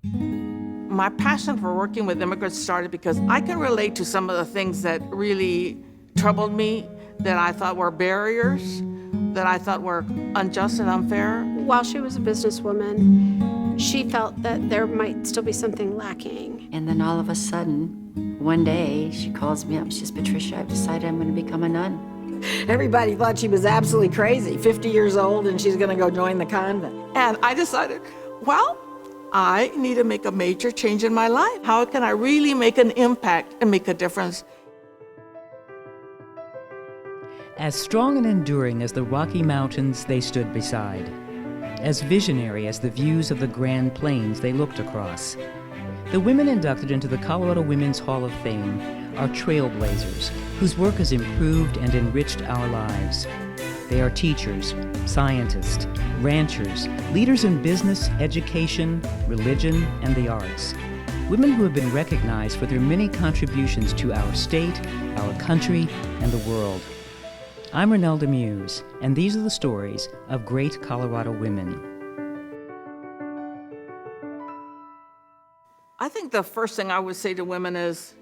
My passion for working with immigrants started because I can relate to some of the things that really troubled me, that I thought were barriers, that I thought were unjust and unfair. While she was a businesswoman, she felt that there might still be something lacking. And then all of a sudden, one day, she calls me up. She says, Patricia, I've decided I'm going to become a nun. Everybody thought she was absolutely crazy, 50 years old, and she's going to go join the convent. And I decided, well, I need to make a major change in my life. How can I really make an impact and make a difference? As strong and enduring as the Rocky Mountains they stood beside, as visionary as the views of the Grand Plains they looked across, the women inducted into the Colorado Women's Hall of Fame are trailblazers whose work has improved and enriched our lives. They are teachers, scientists, ranchers, leaders in business, education, religion, and the arts. Women who have been recognized for their many contributions to our state, our country, and the world. I'm Renelda Muse, and these are the stories of great Colorado women. I think the first thing I would say to women is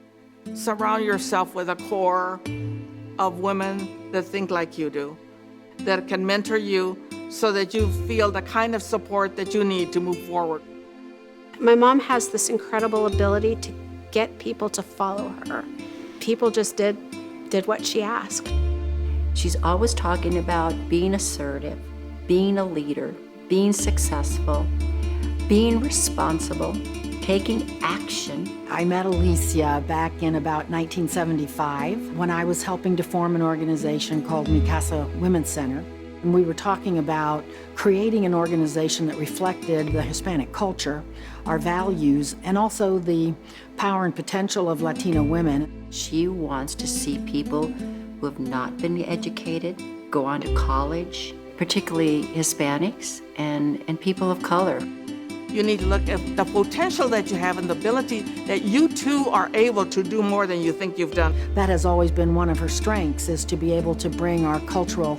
surround yourself with a core of women that think like you do, that can mentor you so that you feel the kind of support that you need to move forward. My mom has this incredible ability to get people to follow her. People just did what she asked. She's always talking about being assertive, being a leader, being successful, being responsible, taking action. I met Alicia back in about 1975 when I was helping to form an organization called Mi Casa Women's Center. And we were talking about creating an organization that reflected the Hispanic culture, our values, and also the power and potential of Latina women. She wants to see people who have not been educated go on to college, particularly Hispanics and people of color. You need to look at the potential that you have and the ability that you too are able to do more than you think you've done. That has always been one of her strengths, is to be able to bring our cultural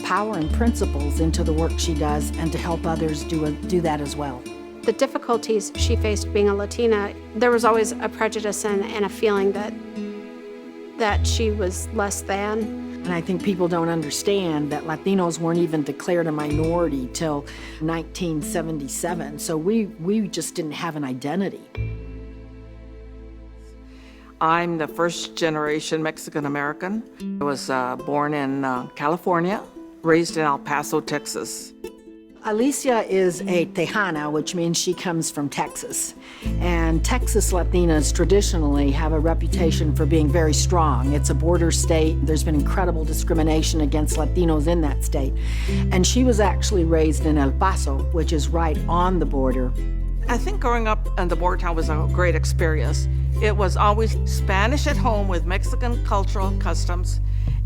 power and principles into the work she does and to help others do that as well. The difficulties she faced being a Latina, there was always a prejudice and a feeling that she was less than. And I think people don't understand that Latinos weren't even declared a minority till 1977, so we just didn't have an identity. I'm the first generation Mexican-American. I was born in California, raised in El Paso, Texas. Alicia is a Tejana, which means she comes from Texas. And Texas Latinas traditionally have a reputation for being very strong. It's a border state. There's been incredible discrimination against Latinos in that state. And she was actually raised in El Paso, which is right on the border. I think growing up in the border town was a great experience. It was always Spanish at home with Mexican cultural customs,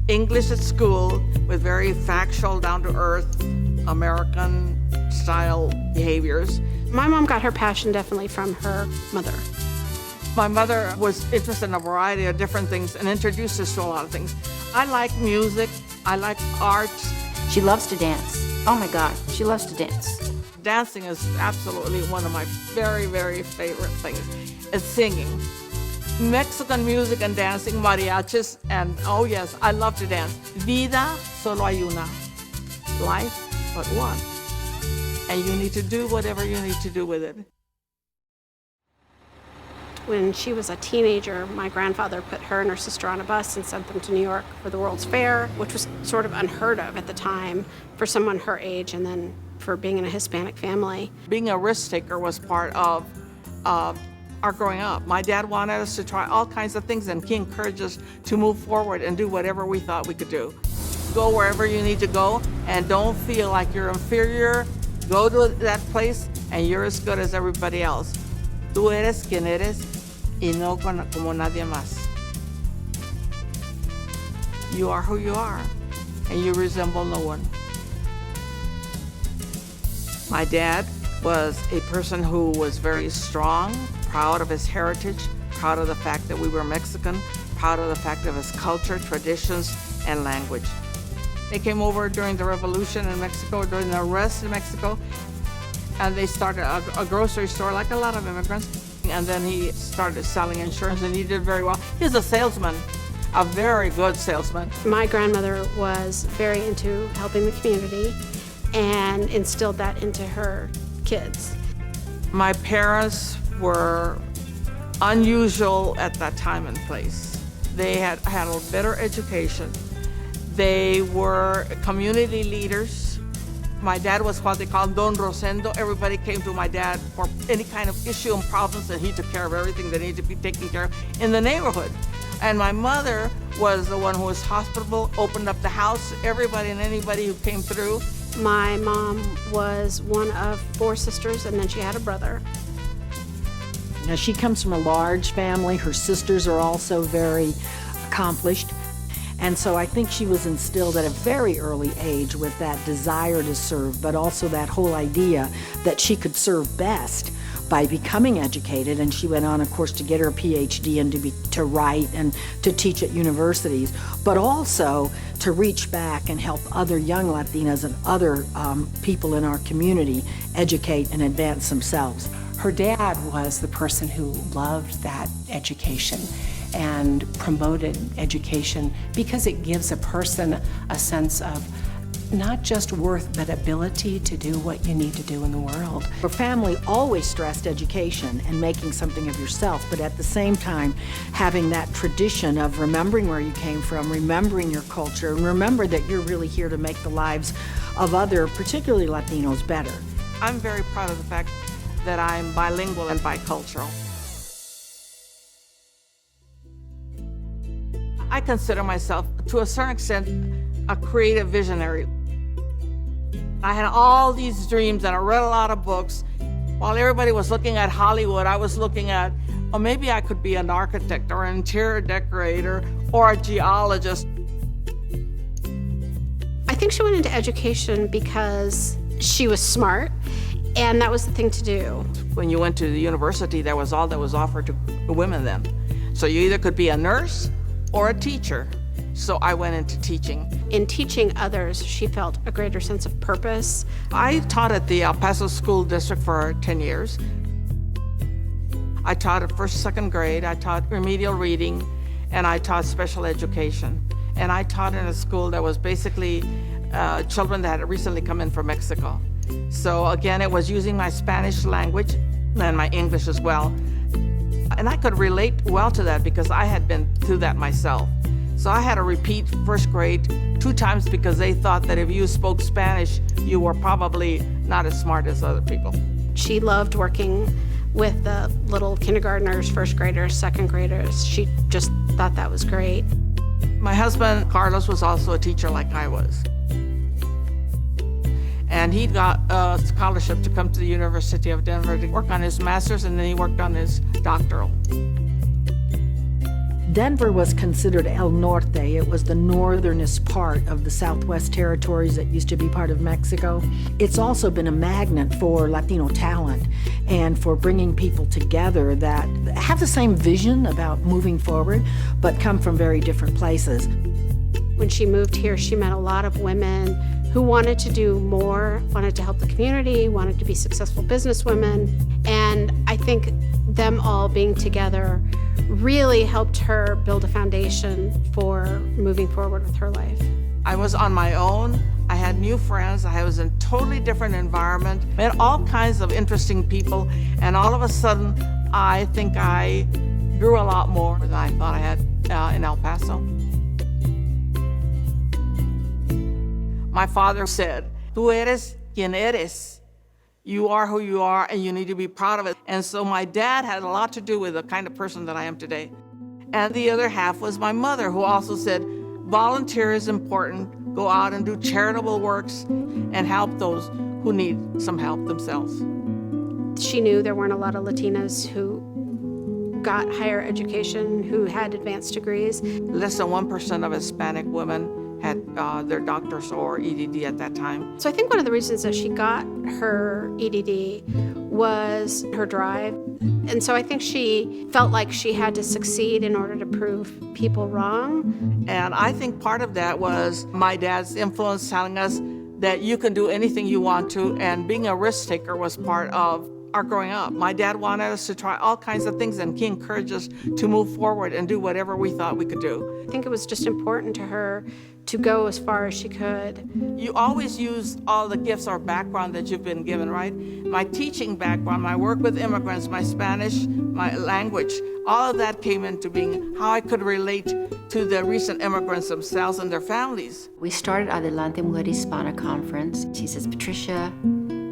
English at school with very factual, down-to-earth, American-style behaviors. My mom got her passion definitely from her mother. My mother was interested in a variety of different things and introduced us to a lot of things. I like music, I like arts. She loves to dance. Oh my God, she loves to dance. Dancing is absolutely one of my very, very favorite things. It's singing. Mexican music and dancing, mariachis, and oh yes, I love to dance. Vida solo hay una. Life but one. And you need to do whatever you need to do with it. When she was a teenager, my grandfather put her and her sister on a bus and sent them to New York for the World's Fair, which was sort of unheard of at the time for someone her age and then for being in a Hispanic family. Being a risk taker was part of our growing up. My dad wanted us to try all kinds of things, and he encouraged us to move forward and do whatever we thought we could do. Go wherever you need to go, and don't feel like you're inferior. Go to that place, and you're as good as everybody else. Tú eres quien eres, y no como nadie más. You are who you are, and you resemble no one. My dad was a person who was very strong, proud of his heritage, proud of the fact that we were Mexican, proud of the fact of his culture, traditions, and language. They came over during the revolution in Mexico, during the arrest in Mexico. And they started a grocery store like a lot of immigrants. And then he started selling insurance, and he did very well. He's a salesman, a very good salesman. My grandmother was very into helping the community and instilled that into her kids. My parents were unusual at that time and place. They had a better education. They were community leaders. My dad was what they called Don Rosendo. Everybody came to my dad for any kind of issue and problems, and he took care of everything that needed to be taken care of in the neighborhood. And my mother was the one who was hospitable, opened up the house, everybody and anybody who came through. My mom was one of 4 sisters, and then she had a brother. Now, she comes from a large family. Her sisters are also very accomplished. And so I think she was instilled at a very early age with that desire to serve, but also that whole idea that she could serve best by becoming educated. And she went on, of course, to get her PhD and to write and to teach at universities, but also to reach back and help other young Latinas and other people in our community educate and advance themselves. Her dad was the person who loved that education and promoted education because it gives a person a sense of not just worth, but ability to do what you need to do in the world. Her family always stressed education and making something of yourself, but at the same time, having that tradition of remembering where you came from, remembering your culture, and remember that you're really here to make the lives of other, particularly Latinos, better. I'm very proud of the fact that I'm bilingual and bicultural. I consider myself, to a certain extent, a creative visionary. I had all these dreams and I read a lot of books. While everybody was looking at Hollywood, I was looking at, oh, maybe I could be an architect or an interior decorator or a geologist. I think she went into education because she was smart, and that was the thing to do. When you went to the university, that was all that was offered to women then. So you either could be a nurse or a teacher. So I went into teaching. In teaching others, she felt a greater sense of purpose. I taught at the El Paso School District for 10 years. I taught at first, second grade. I taught remedial reading, and I taught special education. And I taught in a school that was basically children that had recently come in from Mexico. So again, it was using my Spanish language and my English as well. And I could relate well to that because I had been through that myself. So I had to repeat first grade 2 times because they thought that if you spoke Spanish, you were probably not as smart as other people. She loved working with the little kindergartners, first graders, second graders. She just thought that was great. My husband, Carlos, was also a teacher like I was. And he got a scholarship to come to the University of Denver to work on his master's, and then he worked on his doctoral. Denver was considered El Norte. It was the northernest part of the Southwest Territories that used to be part of Mexico. It's also been a magnet for Latino talent and for bringing people together that have the same vision about moving forward, but come from very different places. When she moved here, she met a lot of women who wanted to do more, wanted to help the community, wanted to be successful businesswomen. And I think them all being together really helped her build a foundation for moving forward with her life. I was on my own. I had new friends. I was in a totally different environment, met all kinds of interesting people, and all of a sudden, I think I grew a lot more than I thought I had in El Paso. My father said, "Tú eres quien eres. You are who you are, and you need to be proud of it." And so my dad had a lot to do with the kind of person that I am today. And the other half was my mother, who also said, volunteer is important. Go out and do charitable works and help those who need some help themselves. She knew there weren't a lot of Latinas who got higher education, who had advanced degrees. Less than 1% of Hispanic women had their doctors or EDD at that time. So I think one of the reasons that she got her EDD was her drive. And so I think she felt like she had to succeed in order to prove people wrong. And I think part of that was my dad's influence telling us, that you can do anything you want to, and being a risk taker was part of our growing up. My dad wanted us to try all kinds of things, and he encouraged us to move forward and do whatever we thought we could do. I think it was just important to her to go as far as she could. You always use all the gifts or background that you've been given, right? My teaching background, my work with immigrants, my Spanish, my language, all of that came into being how I could relate to the recent immigrants themselves and their families. We started Adelante Mujer Hispana conference. She says, Patricia,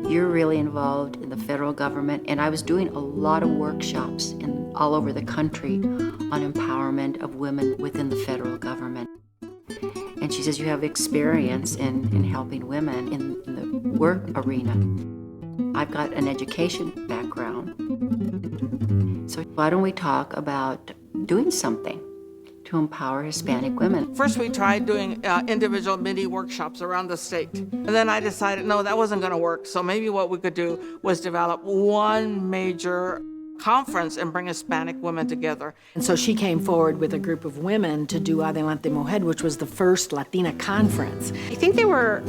you're really involved in the federal government, and I was doing a lot of workshops all over the country on empowerment of women within the federal government. And she says, you have experience in helping women in the work arena. I've got an education background. So why don't we talk about doing something to empower Hispanic women? First, we tried doing individual mini workshops around the state. And then I decided, no, that wasn't going to work. So maybe what we could do was develop one major conference and bring Hispanic women together. And so she came forward with a group of women to do Adelante Mujer, which was the first Latina conference. I think they were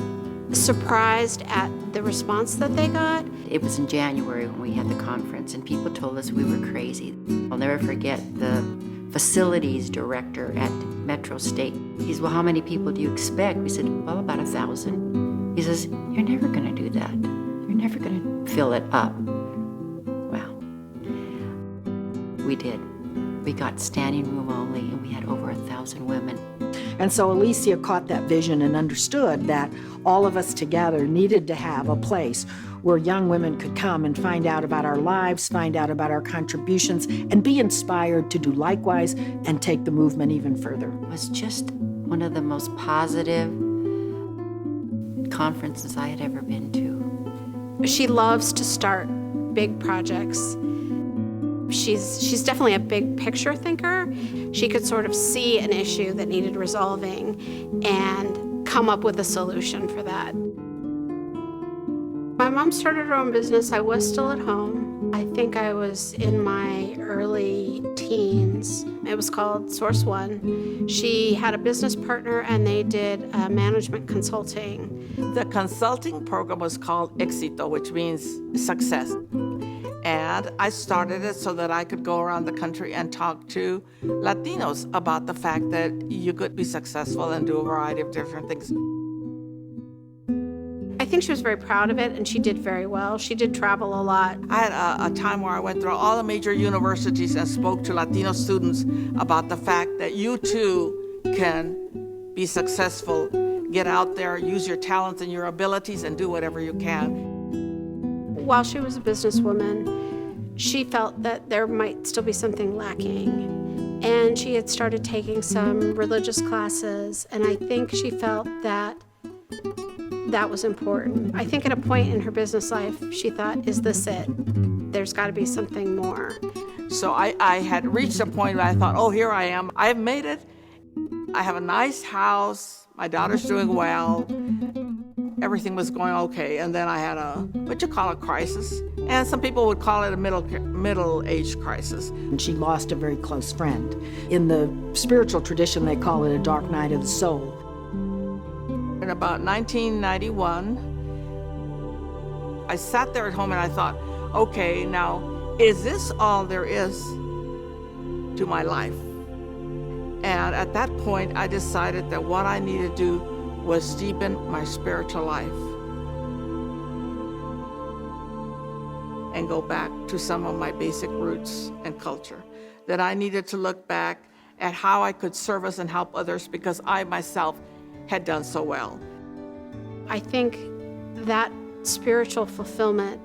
surprised at the response that they got. It was in January when we had the conference, and people told us we were crazy. I'll never forget the facilities director at Metro State. He said, well, how many people do you expect? We said, well, about 1,000. He says, you're never going to do that. You're never going to fill it up. Well, we did. We got standing room only, and we had over 1,000 women. And so Alicia caught that vision and understood that all of us together needed to have a place where young women could come and find out about our lives, find out about our contributions, and be inspired to do likewise and take the movement even further. It was just one of the most positive conferences I had ever been to. She loves to start big projects. She's definitely a big picture thinker. She could sort of see an issue that needed resolving and come up with a solution for that. My mom started her own business. I was still at home. I think I was in my early teens. It was called Source One. She had a business partner, and they did management consulting. The consulting program was called EXITO, which means success. And I started it so that I could go around the country and talk to Latinos about the fact that you could be successful and do a variety of different things. I think she was very proud of it, and she did very well. She did travel a lot. I had a time where I went through all the major universities and spoke to Latino students about the fact that you too can be successful, get out there, use your talents and your abilities, and do whatever you can. While she was a businesswoman, she felt that there might still be something lacking. And she had started taking some religious classes, and I think she felt that that was important. I think at a point in her business life, she thought, is this it? There's got to be something more. So I had reached a point where I thought, oh, here I am. I've made it. I have a nice house. My daughter's doing well. Everything was going okay. And then I had a crisis. And some people would call it a middle-age crisis. And she lost a very close friend. In the spiritual tradition, they call it a dark night of the soul. In about 1991, I sat there at home and I thought, okay, now, is this all there is to my life? And at that point, I decided that what I needed to do was deepen my spiritual life and go back to some of my basic roots and culture. That I needed to look back at how I could service and help others because I myself had done so well. I think that spiritual fulfillment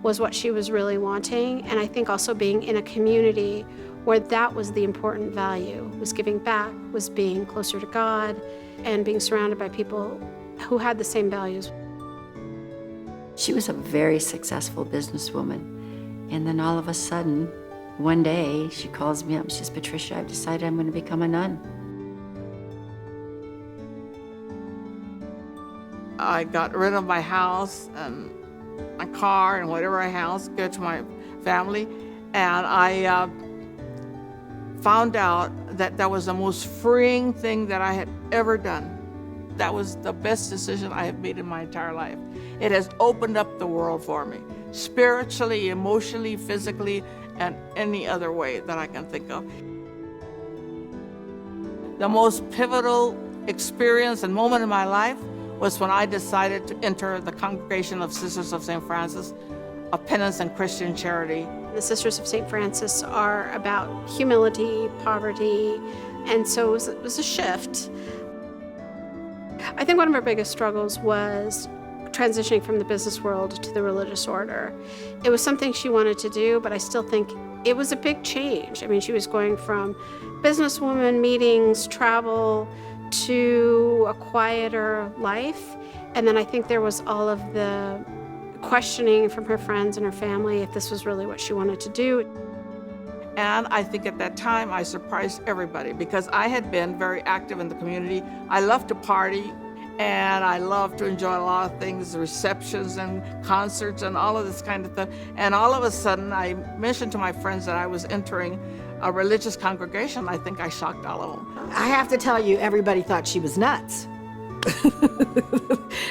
was what she was really wanting, and I think also being in a community where that was the important value, was giving back, was being closer to God, and being surrounded by people who had the same values. She was a very successful businesswoman, and then all of a sudden, one day, she calls me up and she says, Patricia, I've decided I'm going to become a nun. I got rid of my house and my car and whatever I house, go to my family, and I found out that that was the most freeing thing that I had ever done. that was the best decision I have made in my entire life. It has opened up the world for me, spiritually, emotionally, physically, and any other way that I can think of. The most pivotal experience and moment in my life was when I decided to enter the Congregation of Sisters of St. Francis, a penance and Christian charity. The Sisters of St. Francis are about humility, poverty, and so it was a shift. I think one of our biggest struggles was transitioning from the business world to the religious order. It was something she wanted to do, but I still think it was a big change. I mean, she was going from businesswoman, meetings, travel, to a quieter life. And then I think there was all of the questioning from her friends and her family if this was really what she wanted to do. And I think at that time I surprised everybody because I had been very active in the community. I love to party and I love to enjoy a lot of things, receptions and concerts and all of this kind of stuff. And all of a sudden I mentioned to my friends that I was entering a religious congregation. I think I shocked all of them. I have to tell you, everybody thought she was nuts.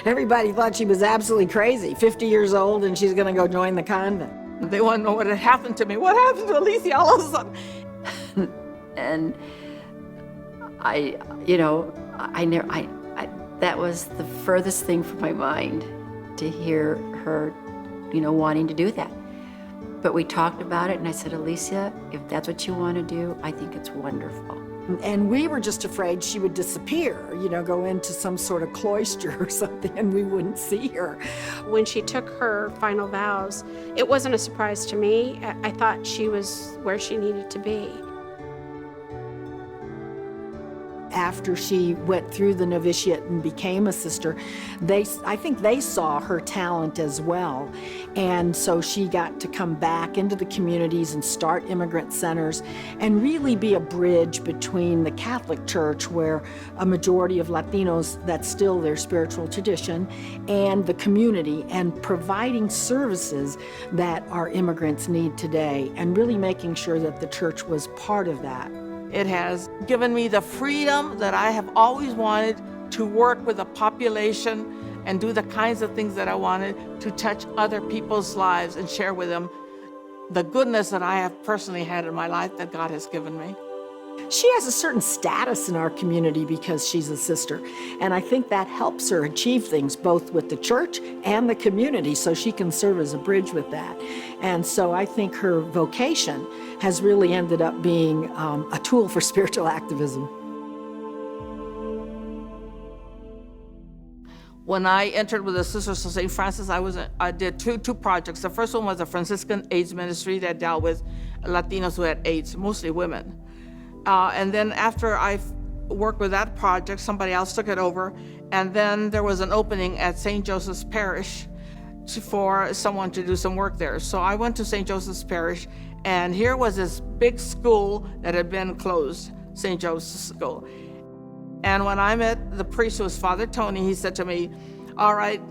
Everybody thought she was absolutely crazy, 50 years old, and she's going to go join the convent. They want to know what had happened to me. What happened to Alicia all of a sudden? And that was the furthest thing from my mind to hear her, wanting to do that. But we talked about it, and I said, Alicia, if that's what you want to do, I think it's wonderful. And we were just afraid she would disappear, go into some sort of cloister or something, and we wouldn't see her. When she took her final vows, it wasn't a surprise to me. I thought she was where she needed to be. After she went through the novitiate and became a sister, I think they saw her talent as well. And so she got to come back into the communities and start immigrant centers and really be a bridge between the Catholic Church, where a majority of Latinos, that's still their spiritual tradition, and the community, and providing services that our immigrants need today, and really making sure that the church was part of that. It has given me the freedom that I have always wanted to work with the population and do the kinds of things that I wanted, to touch other people's lives and share with them the goodness that I have personally had in my life that God has given me. She has a certain status in our community because she's a sister, and I think that helps her achieve things both with the church and the community, so she can serve as a bridge with that. And so I think her vocation has really ended up being a tool for spiritual activism. When I entered with the Sisters of St. Francis, I did two projects. The first one was a Franciscan AIDS ministry that dealt with Latinos who had AIDS, mostly women. And then after I worked with that project, somebody else took it over, and then there was an opening at St. Joseph's Parish for someone to do some work there. So I went to St. Joseph's Parish, and here was this big school that had been closed, St. Joseph's School. And when I met the priest, who was Father Tony, he said to me, all right,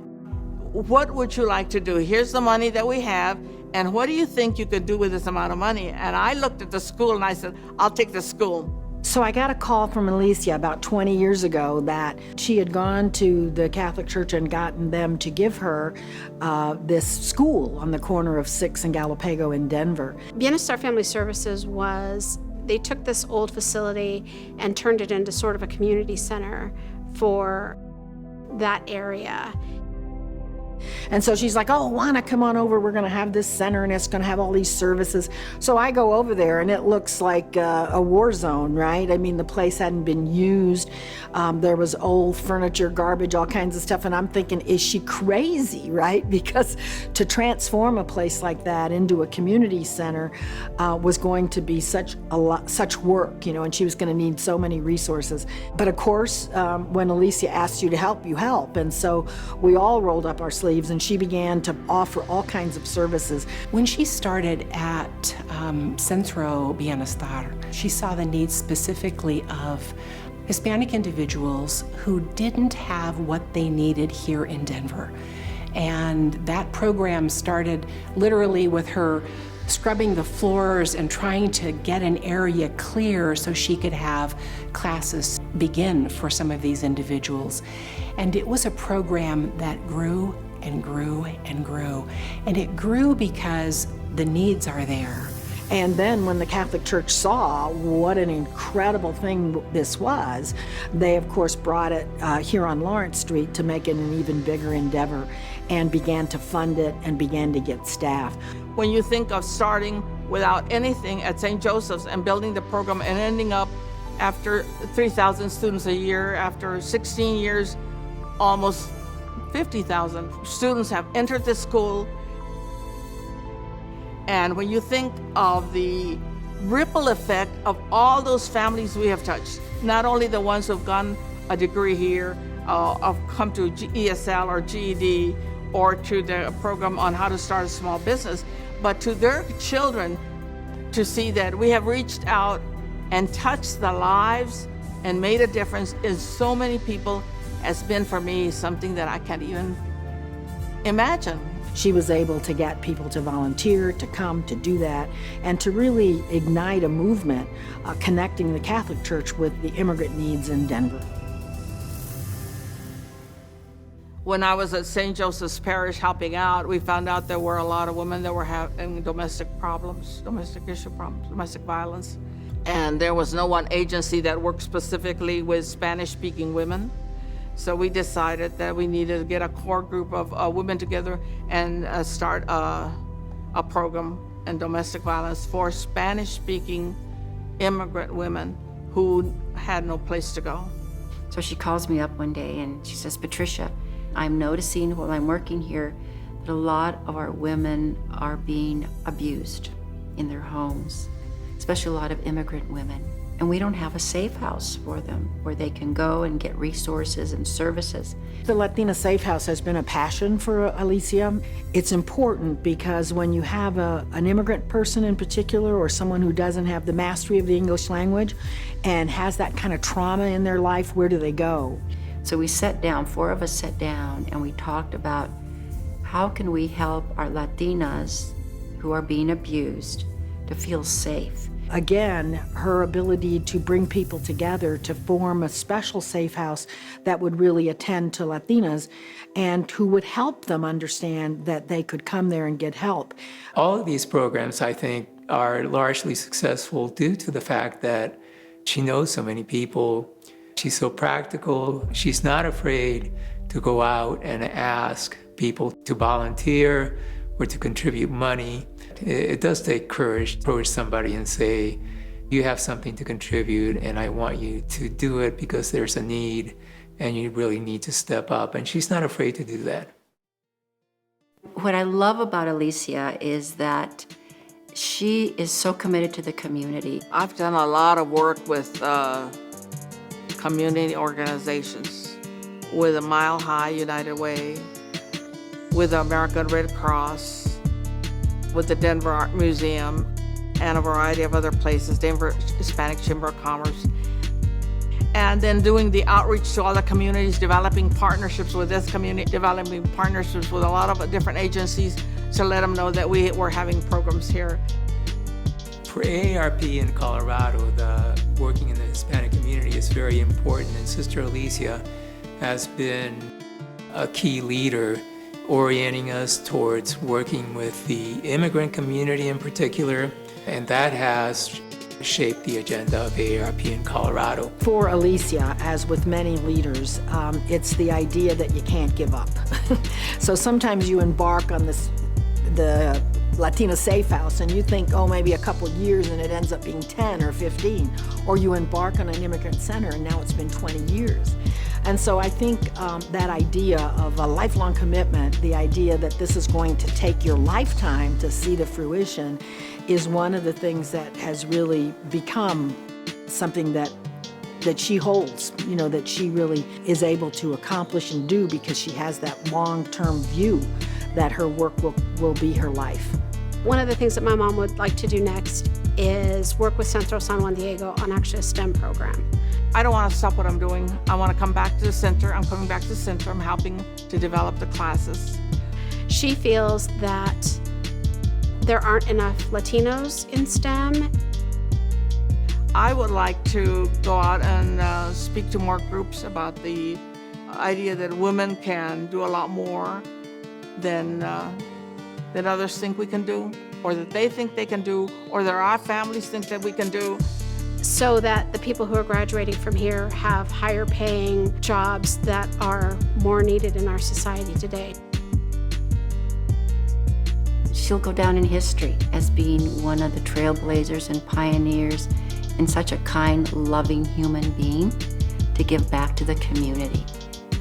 what would you like to do? Here's the money that we have, and what do you think you could do with this amount of money? And I looked at the school and I said, I'll take the school. So I got a call from Alicia about 20 years ago that she had gone to the Catholic Church and gotten them to give her this school on the corner of 6th and Galapago in Denver. Bienestar Family Services they took this old facility and turned it into sort of a community center for that area. And so she's like, oh, Juana, come on over. We're going to have this center, and it's going to have all these services. So I go over there, and it looks like a war zone, right? I mean, the place hadn't been used. There was old furniture, garbage, all kinds of stuff. And I'm thinking, is she crazy, right? Because to transform a place like that into a community center was going to be such work, and she was going to need so many resources. But of course, when Alicia asks you to help, you help. And so we all rolled up our sleeves, and she began to offer all kinds of services. When she started at Centro Bienestar, she saw the needs specifically of Hispanic individuals who didn't have what they needed here in Denver. And that program started literally with her scrubbing the floors and trying to get an area clear so she could have classes. begin for some of these individuals. And it was a program that grew and grew and grew. And it grew because the needs are there. And then when the Catholic Church saw what an incredible thing this was, they of course brought it here on Lawrence Street to make it an even bigger endeavor and began to fund it and began to get staff. When you think of starting without anything at St. Joseph's and building the program and ending up after 3,000 students a year, after 16 years, almost 50,000 students have entered the school. And when you think of the ripple effect of all those families we have touched, not only the ones who have gotten a degree here, have come to ESL or GED, or to the program on how to start a small business, but to their children, to see that we have reached out and touched the lives and made a difference in so many people has been for me something that I can't even imagine. She was able to get people to volunteer, to come, to do that, and to really ignite a movement connecting the Catholic Church with the immigrant needs in Denver. When I was at St. Joseph's Parish helping out, we found out there were a lot of women that were having domestic problems, domestic issue problems, domestic violence. And there was no one agency that worked specifically with Spanish-speaking women. So we decided that we needed to get a core group of women together and start a program in domestic violence for Spanish-speaking immigrant women who had no place to go. So she calls me up one day and she says, Patricia, I'm noticing while I'm working here that a lot of our women are being abused in their homes, especially a lot of immigrant women. And we don't have a safe house for them where they can go and get resources and services. The Latina Safe House has been a passion for Alicia. It's important because when you have an immigrant person in particular, or someone who doesn't have the mastery of the English language and has that kind of trauma in their life, where do they go? So we sat down, 4 of us sat down, and we talked about how can we help our Latinas who are being abused to feel safe. Again, her ability to bring people together to form a special safe house that would really attend to Latinas and who would help them understand that they could come there and get help. All of these programs, I think, are largely successful due to the fact that she knows so many people. She's so practical. She's not afraid to go out and ask people to volunteer or to contribute money. It does take courage to approach somebody and say, you have something to contribute and I want you to do it because there's a need and you really need to step up. And she's not afraid to do that. What I love about Alicia is that she is so committed to the community. I've done a lot of work with community organizations, with the Mile High United Way, with the American Red Cross, with the Denver Art Museum, and a variety of other places, Denver Hispanic Chamber of Commerce. And then doing the outreach to all the communities, developing partnerships with this community, developing partnerships with a lot of different agencies to let them know that we're having programs here. For AARP in Colorado, working in the Hispanic community is very important, and Sister Alicia has been a key leader orienting us towards working with the immigrant community in particular, and that has shaped the agenda of AARP in Colorado. For Alicia, as with many leaders, it's the idea that you can't give up. So sometimes you embark on the Latina Safe House and you think, oh, maybe a couple of years, and it ends up being 10 or 15. Or you embark on an immigrant center and now it's been 20 years. And so I think that idea of a lifelong commitment, the idea that this is going to take your lifetime to see the fruition, is one of the things that has really become something that she holds, that she really is able to accomplish and do because she has that long-term view that her work will be her life. One of the things that my mom would like to do next is work with Centro San Juan Diego on actually a STEM program. I don't want to stop what I'm doing. I want to come back to the center. I'm coming back to the center. I'm helping to develop the classes. She feels that there aren't enough Latinos in STEM. I would like to go out and speak to more groups about the idea that women can do a lot more than others think we can do, or that they think they can do, or that our families think that we can do. So that the people who are graduating from here have higher paying jobs that are more needed in our society today. She'll go down in history as being one of the trailblazers and pioneers and such a kind, loving human being to give back to the community.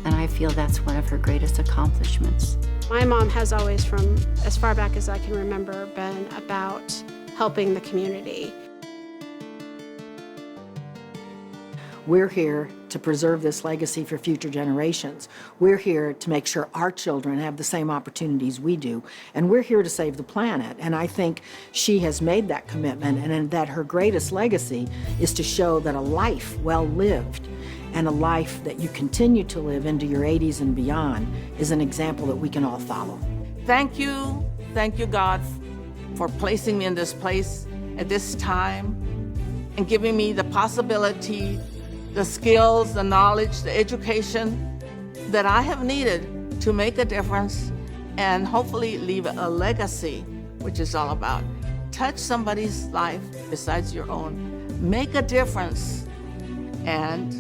And I feel that's one of her greatest accomplishments. My mom has always, from as far back as I can remember, been about helping the community. We're here to preserve this legacy for future generations. We're here to make sure our children have the same opportunities we do. And we're here to save the planet. And I think she has made that commitment, and that her greatest legacy is to show that a life well lived and a life that you continue to live into your 80s and beyond is an example that we can all follow. Thank you, God, for placing me in this place at this time and giving me the possibility, the skills, the knowledge, the education that I have needed to make a difference and hopefully leave a legacy, which is all about touch somebody's life besides your own. Make a difference. And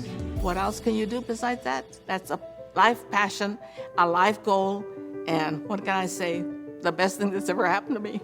what else can you do besides that? That's a life passion, a life goal, and what can I say? The best thing that's ever happened to me.